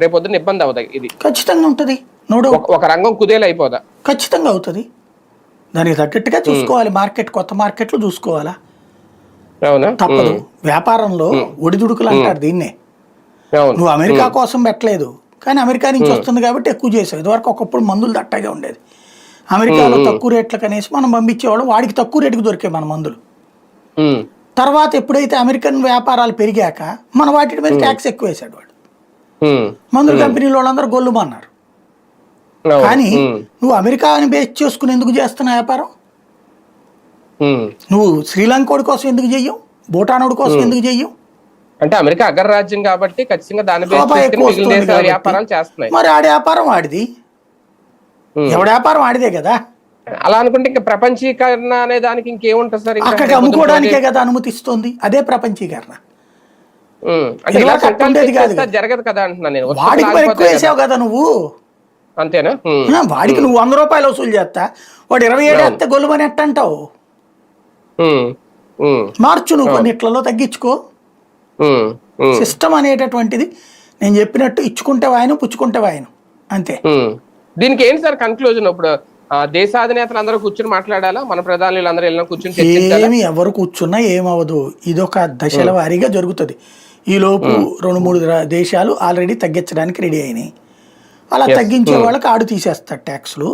రేపొద్దున ఇబ్బంది అవుతాయి. ఇది ఖచ్చితంగా ఉంటుంది. ఒక రంగం కుదేలు అయిపోదా? ఖచ్చితంగా అవుతుంది. దానికి తగ్గట్టుగా చూసుకోవాలి. కొత్త మార్కెట్లు చూసుకోవాలా, అవునా? తప్పదు. వ్యాపారంలో ఒడిదుడుకులు అంటారు దీన్నే. నువ్వు అమెరికా కోసం పెట్టలేదు, కానీ అమెరికా నుంచి వస్తుంది కాబట్టి ఎక్కువ చేసావు. ఇదివరకు ఒకప్పుడు మందులు దట్టగా ఉండేది. అమెరికాలో తక్కువ రేట్లకు అనేసి మనం పంపించేవాళ్ళం, వాడికి తక్కువ రేటుకు దొరికాయి మన మందులు. తర్వాత ఎప్పుడైతే అమెరికన్ వ్యాపారాలు పెరిగాక మన వాటి మీద ట్యాక్స్ ఎక్కువ వేసాడు వాడు. మందుల కంపెనీల వాళ్ళందరూ గొల్లుమన్నారు. కానీ నువ్వు అమెరికాని బేస్ చేసుకుని ఎందుకు చేస్తున్న వ్యాపారం? నువ్వు శ్రీలంకోడి కోసం ఎందుకు చెయ్యవు? భూటానోడి కోసం ఎందుకు చెయ్యవు? అంటే అమెరికా అగ్రరాజ్యం కాబట్టి ఖచ్చితంగా దాని వ్యాపారాలు చేస్తున్నాయి. మరి ఆడి వ్యాపారం ఆడిది, ఎవడి వ్యాపారం ఆడిదే కదా. అలా అనుకుంటే ఇంకా ప్రపంచీకరణ అనే దానికి ఇంకేముంటుంది సార్? అక్కడికి అమ్ముకోవడానికే కదా అనుమతిస్తుంది, అదే ప్రపంచీకరణ. జరగదు కదా అంటున్నా నేను. వాడికి మరి ఎక్కువ వేసావు కదా నువ్వు, అంతేనా? వాడికి నువ్వు 100 రూపాయలు వసూలు చేస్తా, వాడు 27 వేస్తే గొల్లుమని ఎట్ట అంటావు? మార్చు, నువ్వు కొన్నిట్లలో తగ్గించుకో. సిస్టమ్ అనేటటువంటిది నేను చెప్పినట్టు ఇచ్చుకుంటే వాయను, పుచ్చుకుంటే వాయను, అంతే. దీనికి ఏంటి సార్ కన్క్లూజన్? ఇప్పుడు దేశాధినేతలు అందరూ కూర్చుని మాట్లాడాలా? మన ప్రధానులు అందరూ వెళ్ళిన కూర్చుని ఏమి ఎవరు కూర్చున్నా ఏమవదు. ఇదొక దశల వారీగా జరుగుతుంది. ఈ లోపు 2-3 దేశాలు ఆల్రెడీ తగ్గించడానికి రెడీ అయినాయి. అలా తగ్గించే వాళ్ళకి ఆడు తీసేస్తారు ట్యాక్స్లు.